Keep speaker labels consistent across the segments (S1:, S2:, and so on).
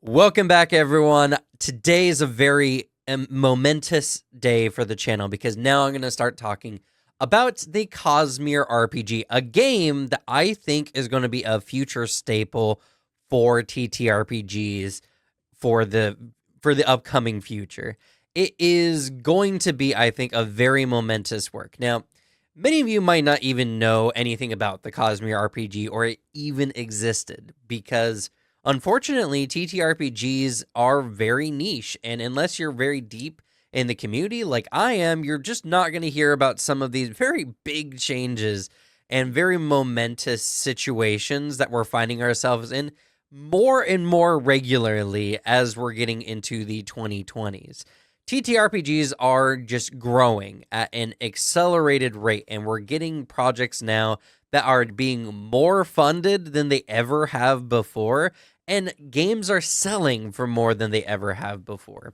S1: Welcome back, everyone. Today is a very momentous day for the channel because now I'm going to start talking about the Cosmere RPG, a game that I think is going to be a future staple for TTRPGs for the upcoming future. It is going to be, I think, a very momentous work. Now, many of you might not even know anything about the Cosmere RPG or it even existed because unfortunately, TTRPGs are very niche, and unless you're very deep in the community like I am, you're just not going to hear about some of these very big changes and very momentous situations that we're finding ourselves in more and more regularly as we're getting into the 2020s. TTRPGs are just growing at an accelerated rate, and we're getting projects now that are being more funded than they ever have before, and games are selling for more than they ever have before.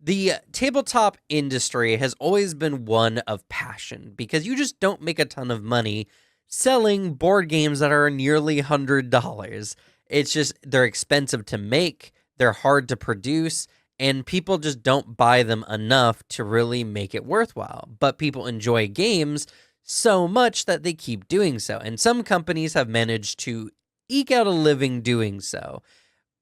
S1: The tabletop industry has always been one of passion because you just don't make a ton of money selling board games that are nearly $100. It's just, they're expensive to make, they're hard to produce, and people just don't buy them enough to really make it worthwhile. But people enjoy games so much that they keep doing so. And some companies have managed to eke out a living doing so.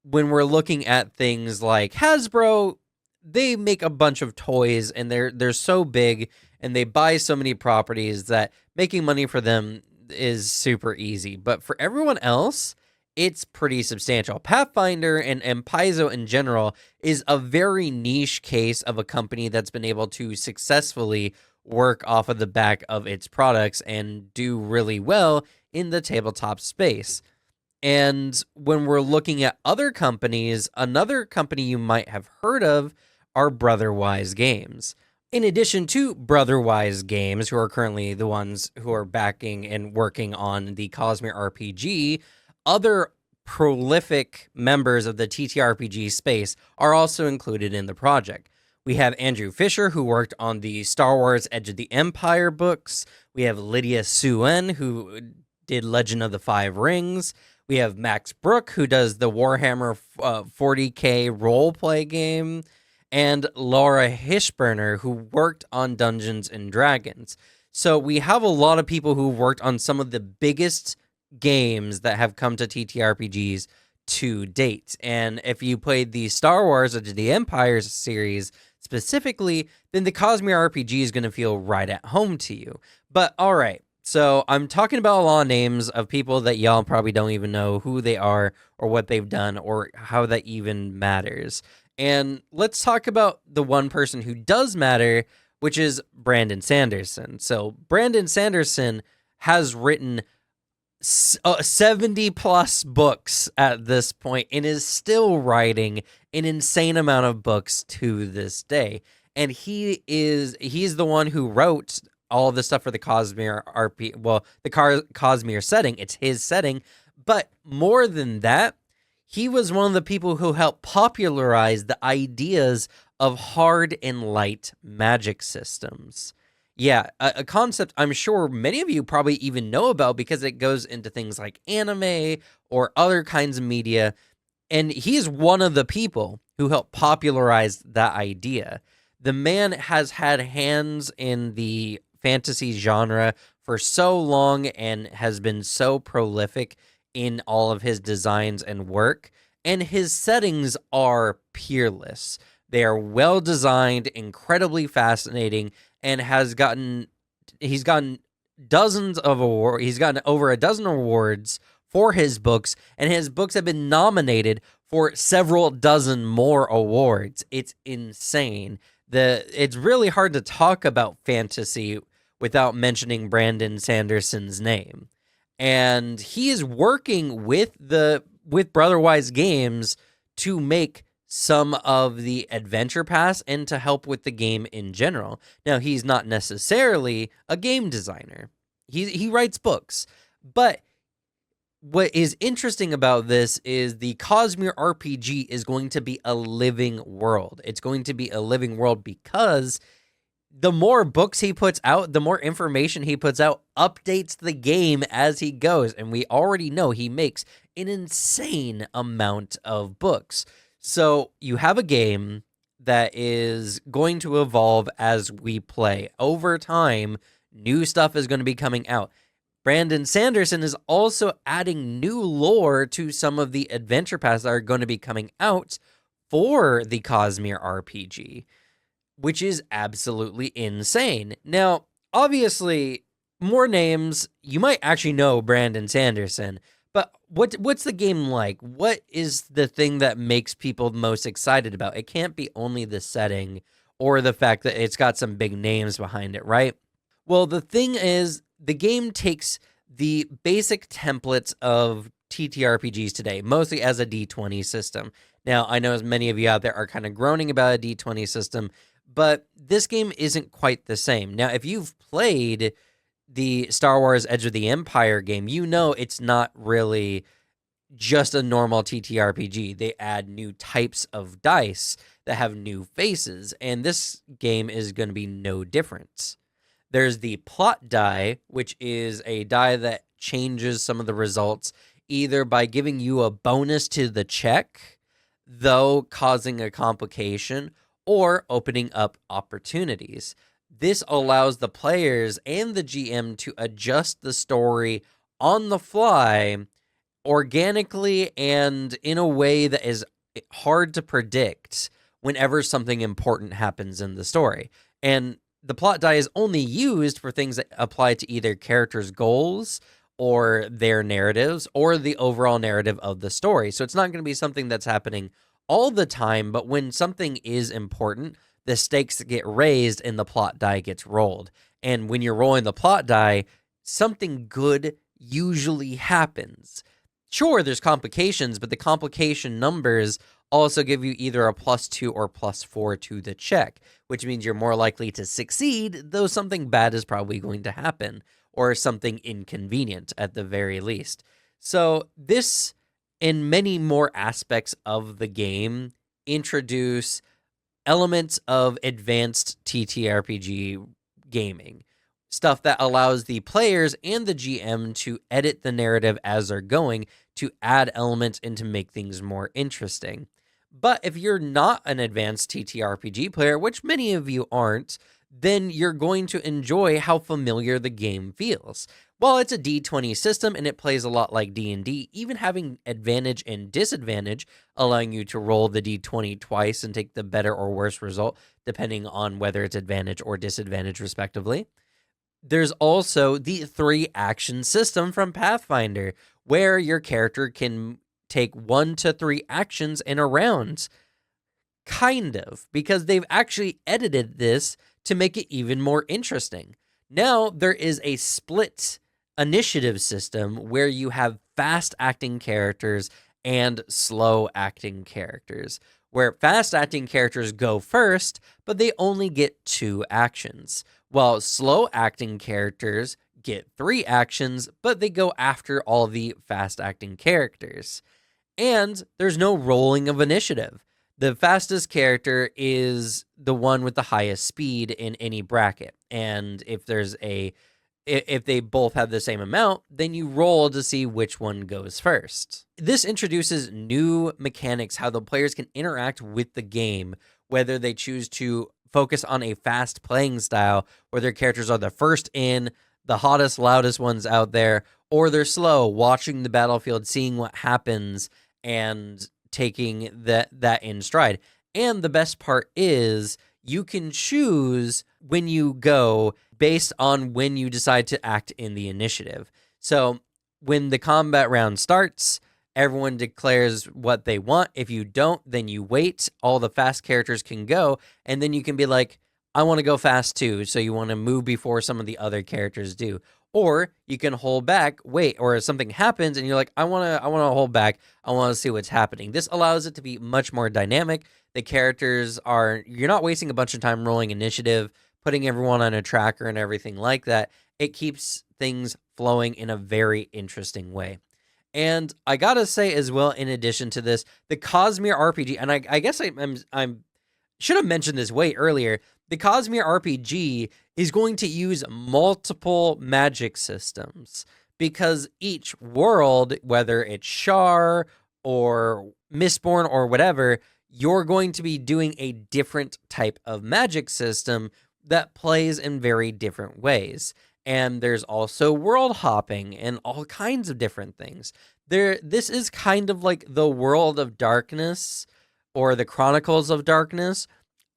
S1: When we're looking at things like Hasbro, they make a bunch of toys and they're so big and they buy so many properties that making money for them is super easy. But for everyone else, it's pretty substantial. Pathfinder and Paizo in general is a very niche case of a company that's been able to successfully work off of the back of its products and do really well in the tabletop space. And when we're looking at other companies, another company you might have heard of are Brotherwise Games. In addition to Brotherwise Games, who are currently the ones who are backing and working on the Cosmere RPG, other prolific members of the TTRPG space are also included in the project. We have Andrew Fisher, who worked on the Star Wars Edge of the Empire books. We have Lydia Suen, who did Legend of the Five Rings. We have Max Brook, who does the Warhammer 40K roleplay game. And Laura Hishburner, who worked on Dungeons and Dragons. So we have a lot of people who worked on some of the biggest games that have come to TTRPGs to date. And if you played the Star Wars Edge of the Empire series specifically, then the Cosmere RPG is going to feel right at home to you. But all right, so I'm talking about a lot of names of people that y'all probably don't even know who they are or what they've done or how that even matters. And let's talk about the one person who does matter, which is Brandon Sanderson. So Brandon Sanderson has written 70 plus books at this point and is still writing an insane amount of books to this day. And he's the one who wrote all of the stuff for the Cosmere RP, well, the Cosmere setting. It's his setting. But more than that, he was one of the people who helped popularize the ideas of hard and light magic systems. Yeah, a concept I'm sure many of you probably even know about because it goes into things like anime or other kinds of media. And he's one of the people who helped popularize that idea. The man has had hands in the fantasy genre for so long and has been so prolific in all of his designs and work. And his settings are peerless. They are well designed, incredibly fascinating, and he's gotten dozens of awards. He's gotten over a dozen awards for his books, and his books have been nominated for several dozen more awards. It's insane. It's really hard to talk about fantasy without mentioning Brandon Sanderson's name. And he is working with Brotherwise Games to make some of the adventure pass and to help with the game in general. Now, he's not necessarily a game designer. He writes books. But what is interesting about this is the Cosmere RPG is going to be a living world. It's going to be a living world because the more books he puts out, the more information he puts out updates the game as he goes. And we already know he makes an insane amount of books. So you have a game that is going to evolve as we play. Over time, new stuff is going to be coming out. Brandon Sanderson is also adding new lore to some of the adventure paths that are going to be coming out for the Cosmere RPG, which is absolutely insane. Now, obviously, more names. You might actually know Brandon Sanderson, but what's the game like? What is the thing that makes people most excited about? It can't be only the setting or the fact that it's got some big names behind it, right? Well, the thing is, the game takes the basic templates of TTRPGs today, mostly as a D20 system. Now, I know as many of you out there are kind of groaning about a D20 system, but this game isn't quite the same. Now, if you've played the Star Wars Edge of the Empire game, you know it's not really just a normal TTRPG. They add new types of dice that have new faces, and this game is going to be no different. There's the plot die, which is a die that changes some of the results either by giving you a bonus to the check, though causing a complication, or opening up opportunities. This allows the players and the GM to adjust the story on the fly organically and in a way that is hard to predict whenever something important happens in the story. And the plot die is only used for things that apply to either characters' goals or their narratives or the overall narrative of the story. So it's not going to be something that's happening all the time, but when something is important, the stakes get raised and the plot die gets rolled. And when you're rolling the plot die, something good usually happens. Sure, there's complications, but the complication numbers also give you either a +2 or +4 to the check, which means you're more likely to succeed, though something bad is probably going to happen, or something inconvenient at the very least. So this, and many more aspects of the game, introduce elements of advanced TTRPG gaming. Stuff that allows the players and the GM to edit the narrative as they're going to add elements and to make things more interesting. But if you're not an advanced TTRPG player, which many of you aren't, then you're going to enjoy how familiar the game feels. While it's a D20 system and it plays a lot like D&D, even having advantage and disadvantage, allowing you to roll the D20 twice and take the better or worse result, depending on whether it's advantage or disadvantage, respectively. There's also the 3 action system from Pathfinder, where your character can take 1 to 3 actions in a round. Kind of, because they've actually edited this to make it even more interesting. Now there is a split initiative system where you have fast acting characters and slow acting characters, where fast acting characters go first, but they only get 2 actions, while slow acting characters get 3 actions, but they go after all the fast acting characters. And there's no rolling of initiative. The fastest character is the one with the highest speed in any bracket. And if they both have the same amount, then you roll to see which one goes first. This introduces new mechanics, how the players can interact with the game, whether they choose to focus on a fast playing style where their characters are the first in, the hottest, loudest ones out there, or they're slow, watching the battlefield, seeing what happens, and taking that in stride. And the best part is you can choose when you go based on when you decide to act in the initiative. So when the combat round starts, everyone declares what they want. If you don't, then you wait. All the fast characters can go, and then you can be like, I want to go fast too. So you want to move before some of the other characters do. Or you can hold back, wait, or something happens and you're like, I want to hold back. I want to see what's happening. This allows it to be much more dynamic. The characters you're not wasting a bunch of time rolling initiative, putting everyone on a tracker and everything like that. It keeps things flowing in a very interesting way. And I gotta say as well, in addition to this, the Cosmere RPG, and I guess I'm should have mentioned this way earlier. The Cosmere RPG is going to use multiple magic systems because each world, whether it's Shar or Mistborn or whatever, you're going to be doing a different type of magic system that plays in very different ways. And there's also world hopping and all kinds of different things. This is kind of like the World of Darkness or the Chronicles of Darkness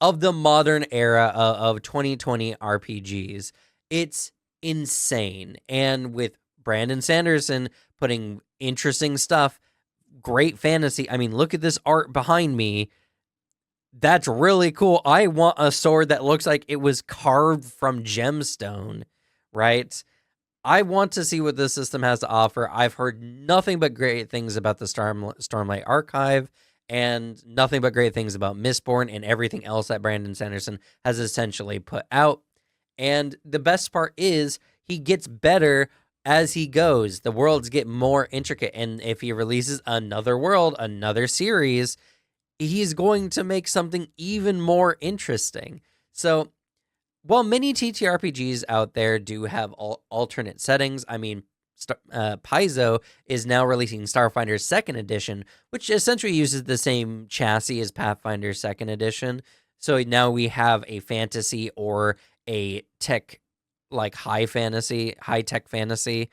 S1: of the modern era of 2020 RPGs. It's insane. And with Brandon Sanderson putting interesting stuff, great fantasy. I mean, look at this art behind me. That's really cool. I want a sword that looks like it was carved from gemstone, right? I want to see what this system has to offer. I've heard nothing but great things about the Stormlight Archive and nothing but great things about Mistborn and everything else that Brandon Sanderson has essentially put out. And the best part is he gets better as he goes. The worlds get more intricate. And if he releases another world, another series, he's going to make something even more interesting. So while many TTRPGs out there do have alternate settings, I mean, Paizo is now releasing Starfinder's 2nd Edition, which essentially uses the same chassis as Pathfinder's 2nd Edition. So now we have a fantasy or a tech, like high tech fantasy.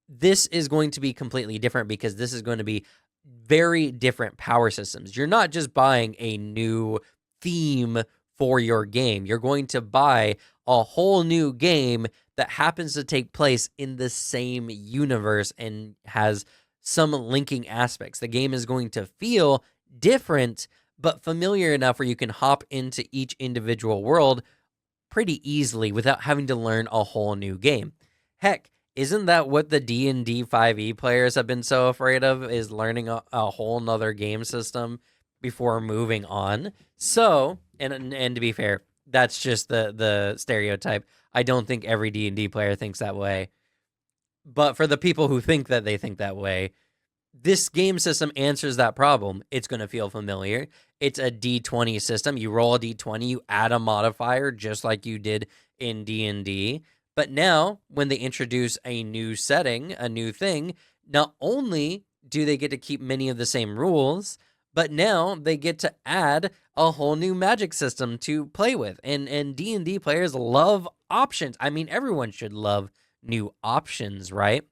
S1: This is going to be completely different because this is going to be very different power systems. You're not just buying a new theme for your game. You're going to buy a whole new game that happens to take place in the same universe and has some linking aspects. The game is going to feel different, but familiar enough where you can hop into each individual world pretty easily without having to learn a whole new game. Heck, isn't that what the D&D 5e players have been so afraid of, is learning a whole nother game system before moving on? So, and to be fair, that's just the stereotype. I don't think every D&D player thinks that way. But for the people who think that they think that way, this game system answers that problem. It's going to feel familiar. It's a D20 system. You roll a D20, you add a modifier just like you did in D&D. But now, when they introduce a new setting, a new thing, not only do they get to keep many of the same rules, but now they get to add a whole new magic system to play with. And D&D players love options. I mean, everyone should love new options, right?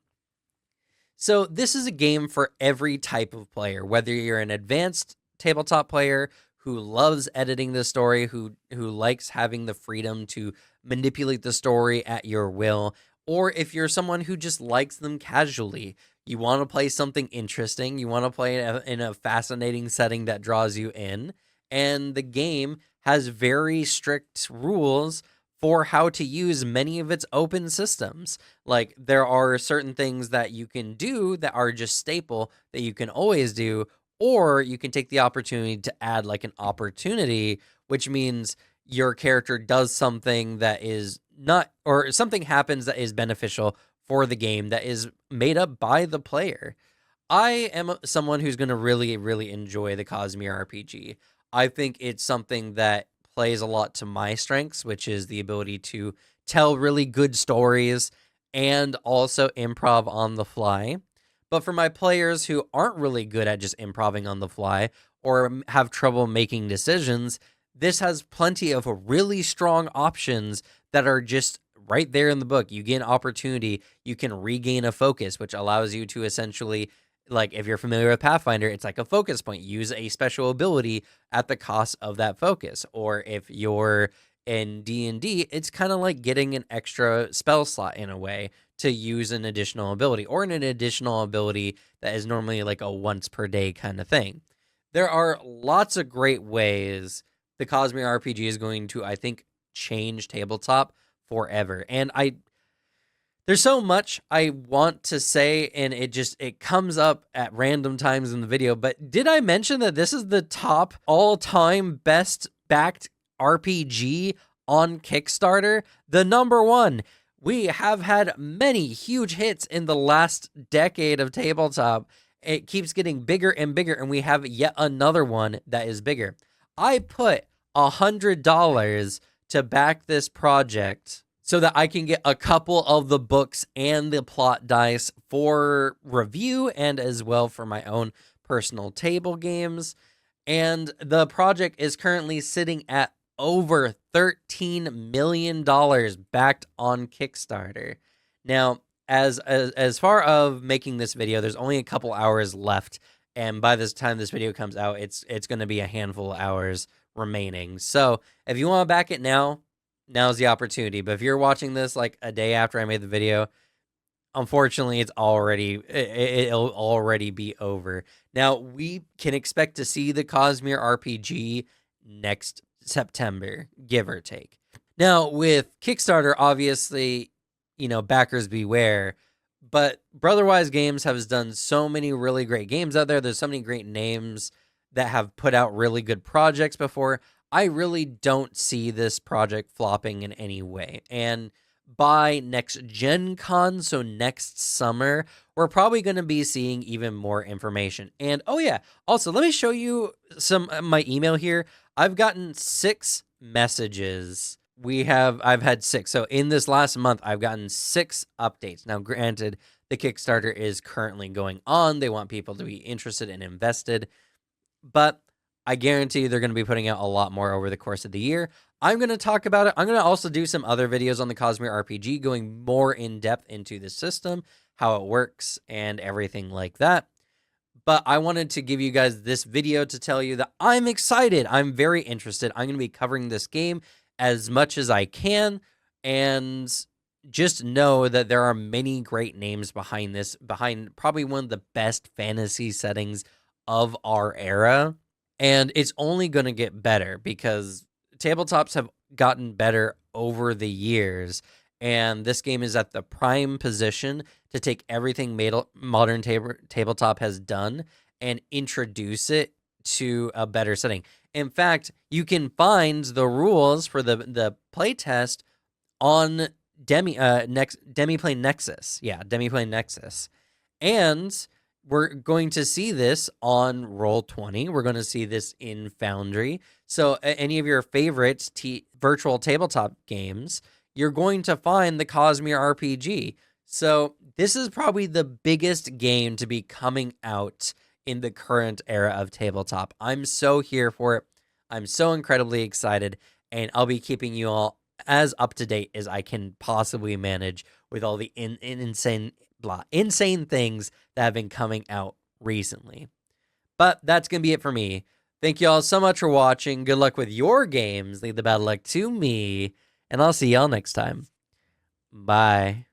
S1: So this is a game for every type of player, whether you're an advanced tabletop player who loves editing the story, who likes having the freedom to manipulate the story at your will, or if you're someone who just likes them casually. You want to play something interesting, you want to play in a fascinating setting that draws you in, and the game has very strict rules for how to use many of its open systems. Like, there are certain things that you can do that are just staple that you can always do, or you can take the opportunity to add like an opportunity, which means your character does something that is not, or something happens that is beneficial for the game that is made up by the player. I am someone who's going to really, really enjoy the Cosmere RPG. I think it's something that plays a lot to my strengths, which is the ability to tell really good stories and also improv on the fly. But for my players who aren't really good at just improving on the fly or have trouble making decisions, this has plenty of really strong options that are just right there in the book. You get an opportunity, you can regain a focus, which allows you to essentially, like, if you're familiar with Pathfinder, it's like a focus point. Use a special ability at the cost of that focus. Or if you're in D&D, it's kind of like getting an extra spell slot in a way to use an additional ability, or an additional ability that is normally like a once per day kind of thing. There are lots of great ways the Cosmere RPG is going to, I think, change tabletop forever. And there's so much I want to say, and it comes up at random times in the video. But did I mention that this is the top all-time best backed RPG on Kickstarter? The number one. We have had many huge hits in the last decade of tabletop. It keeps getting bigger and bigger, and we have yet another one that is bigger. I put $100 to back this project so that I can get a couple of the books and the plot dice for review and as well for my own personal table games. And the project is currently sitting at over $13 million backed on Kickstarter. Now, as far of making this video, there's only a couple hours left, and by this time this video comes out, it's going to be a handful of hours remaining. So if you want to back it now, now's the opportunity. But if you're watching this like a day after I made the video, unfortunately, it'll already be over. Now, we can expect to see the Cosmere RPG next September, give or take. Now, with Kickstarter, obviously, backers beware. But Brotherwise Games has done so many really great games out there. There's so many great names that have put out really good projects before. I really don't see this project flopping in any way. And by next Gen Con, so next summer, we're probably going to be seeing even more information. And oh yeah, also let me show you my email here. I've gotten 6 messages. I've had 6. So in this last month, I've gotten 6 updates. Now, granted, the Kickstarter is currently going on. They want people to be interested and invested, but I guarantee they're going to be putting out a lot more over the course of the year. I'm going to talk about it. I'm going to also do some other videos on the Cosmere RPG, going more in depth into the system, how it works, and everything like that. But I wanted to give you guys this video to tell you that I'm excited. I'm very interested. I'm going to be covering this game as much as I can, and just know that there are many great names behind this, behind probably one of the best fantasy settings of our era. And it's only going to get better because tabletops have gotten better over the years. And this game is at the prime position to take everything modern tabletop has done and introduce it to a better setting. In fact, you can find the rules for the playtest on Demiplane Nexus. Yeah, Demiplane Nexus. And we're going to see this on Roll20. We're going to see this in Foundry. So any of your favorite virtual tabletop games, you're going to find the Cosmere RPG. So this is probably the biggest game to be coming out in the current era of tabletop. I'm so here for it. I'm so incredibly excited, and I'll be keeping you all as up to date as I can possibly manage with all the insane things that have been coming out recently. But that's going to be it for me. Thank you all so much for watching. Good luck with your games. Leave the bad luck to me, and I'll see y'all next time. Bye.